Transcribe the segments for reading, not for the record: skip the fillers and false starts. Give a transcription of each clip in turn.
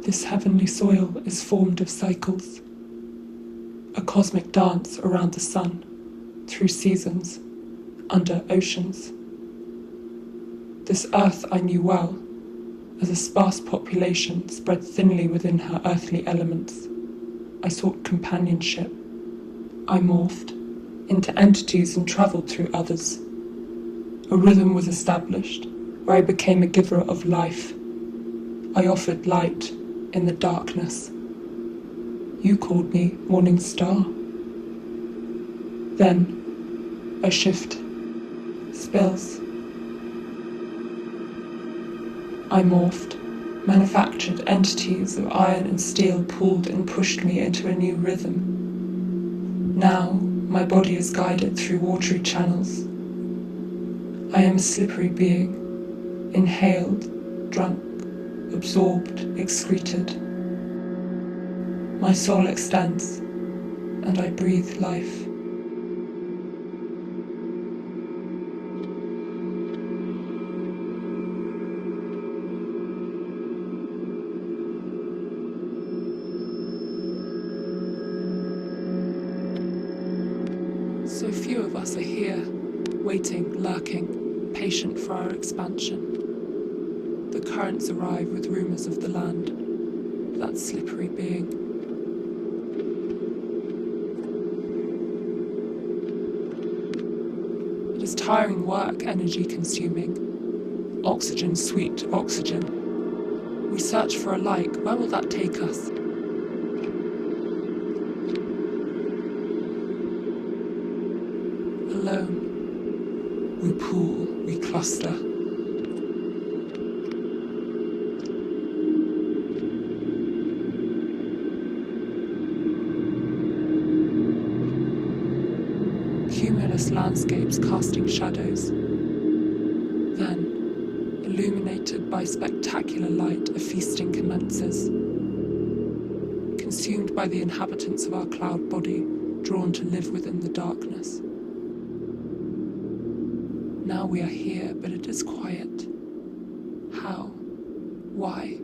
This heavenly soil is formed of cycles, a cosmic dance around the sun, through seasons, under oceans. This earth I knew well, as a sparse population spread thinly within her earthly elements. I sought companionship. I morphed into entities and travelled through others. A rhythm was established, where I became a giver of life. I offered light in the darkness. You called me Morning Star. Then, a shift. Spills. I morphed. Manufactured entities of iron and steel pulled and pushed me into a new rhythm. Now, my body is guided through watery channels. I am a slippery being, inhaled, drunk, absorbed, excreted. My soul extends, and I breathe life. So few of us are here, waiting, lurking, patient for our expansion. The currents arrive with rumours of the land, that slippery being. It is tiring work, energy consuming. Oxygen, sweet oxygen. We search for a like, where will that take us? Alone. We pool, we cluster. Cumulus landscapes casting shadows. Then, illuminated by spectacular light, a feasting commences. Consumed by the inhabitants of our cloud body, drawn to live within the darkness. Now we are here, but it is quiet. How? Why?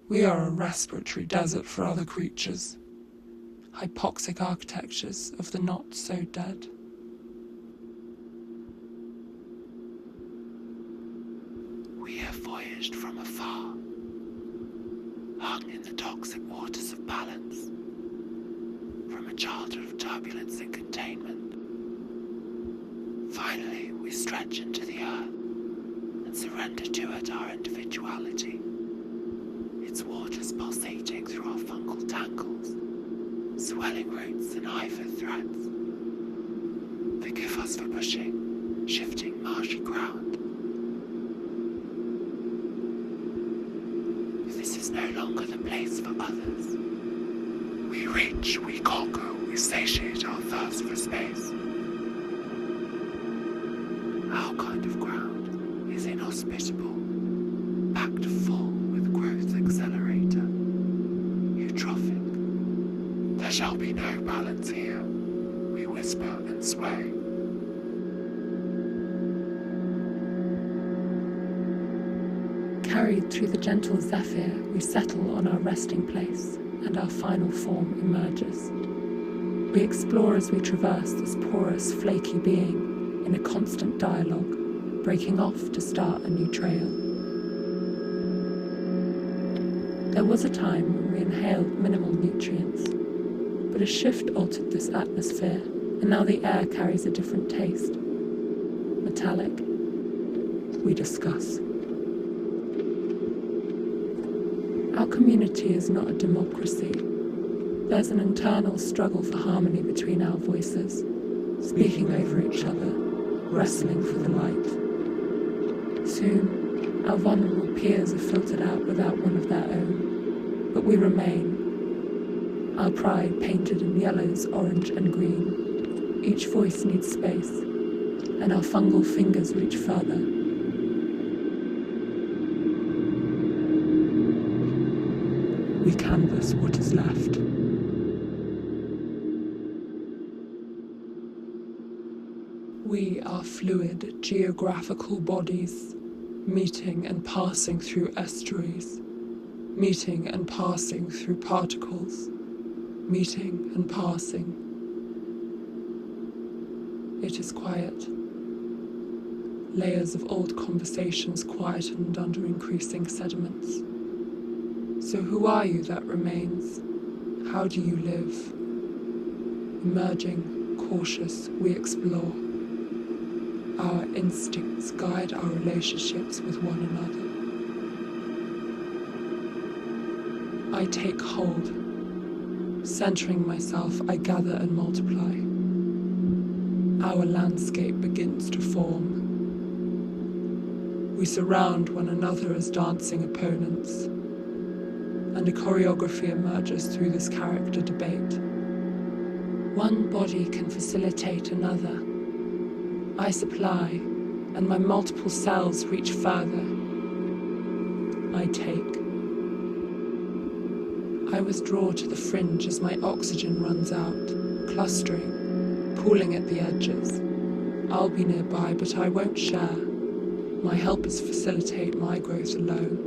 We are a respiratory desert for other creatures. Hypoxic architectures of the not so dead. We have voyaged from afar, hung in the toxic waters of balance, from a childhood of turbulence and containment. Finally, we stretch into the earth and surrender to it our individuality, its waters pulsating through our fungal tangles, swelling roots and hived threads. Forgive us for pushing, shifting marshy ground. This is no longer the place for others. We reach, we conquer, we satiate our thirst for space. Our kind of ground is inhospitable, packed full with growth accelerator, eutrophic. There shall be no balance here, we whisper and sway. Carried through the gentle zephyr, we settle on our resting place, and our final form emerges. We explore as we traverse this porous, flaky being, in a constant dialogue, breaking off to start a new trail. There was a time when we inhaled minimal nutrients, but a shift altered this atmosphere, and now the air carries a different taste. Metallic. We discuss. Our community is not a democracy. There's an internal struggle for harmony between our voices, speaking over each other, wrestling for the light. Soon, our vulnerable peers are filtered out without one of their own, but we remain. Our pride painted in yellows, orange and green. Each voice needs space, and our fungal fingers reach further. We canvass what is left. We are fluid geographical bodies, meeting and passing through estuaries, meeting and passing through particles, meeting and passing. It is quiet. Layers of old conversations quietened under increasing sediments. So who are you that remains? How do you live? Emerging, cautious, we explore. Our instincts guide our relationships with one another. I take hold. Centering myself, I gather and multiply. Our landscape begins to form. We surround one another as dancing opponents, and a choreography emerges through this character debate. One body can facilitate another. I supply, and my multiple cells reach further. I take. I withdraw to the fringe as my oxygen runs out, clustering, pooling at the edges. I'll be nearby, but I won't share. My helpers facilitate my growth alone.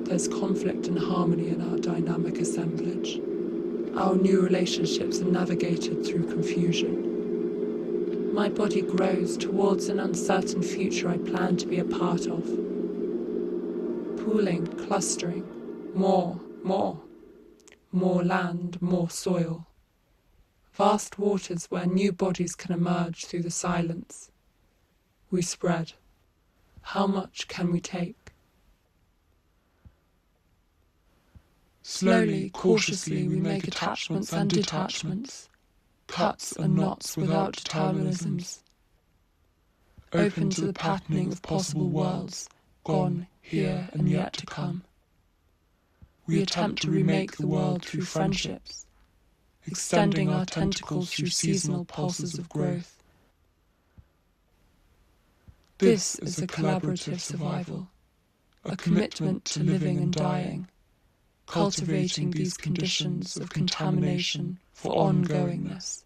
There's conflict and harmony in our dynamic assemblage. Our new relationships are navigated through confusion. My body grows towards an uncertain future I plan to be a part of. Pooling, clustering, more land, more soil. Vast waters where new bodies can emerge through the silence. We spread. How much can we take? Slowly, cautiously, we make attachments and detachments, cuts and knots without determinisms, open to the patterning of possible worlds, gone, here, and yet to come. We attempt to remake the world through friendships, extending our tentacles through seasonal pulses of growth. This is a collaborative survival, a commitment to living and dying, cultivating these conditions of contamination for ongoingness,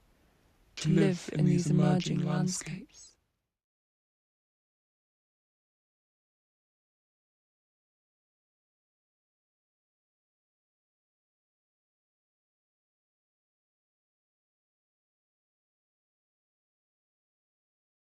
to live in these emerging landscapes.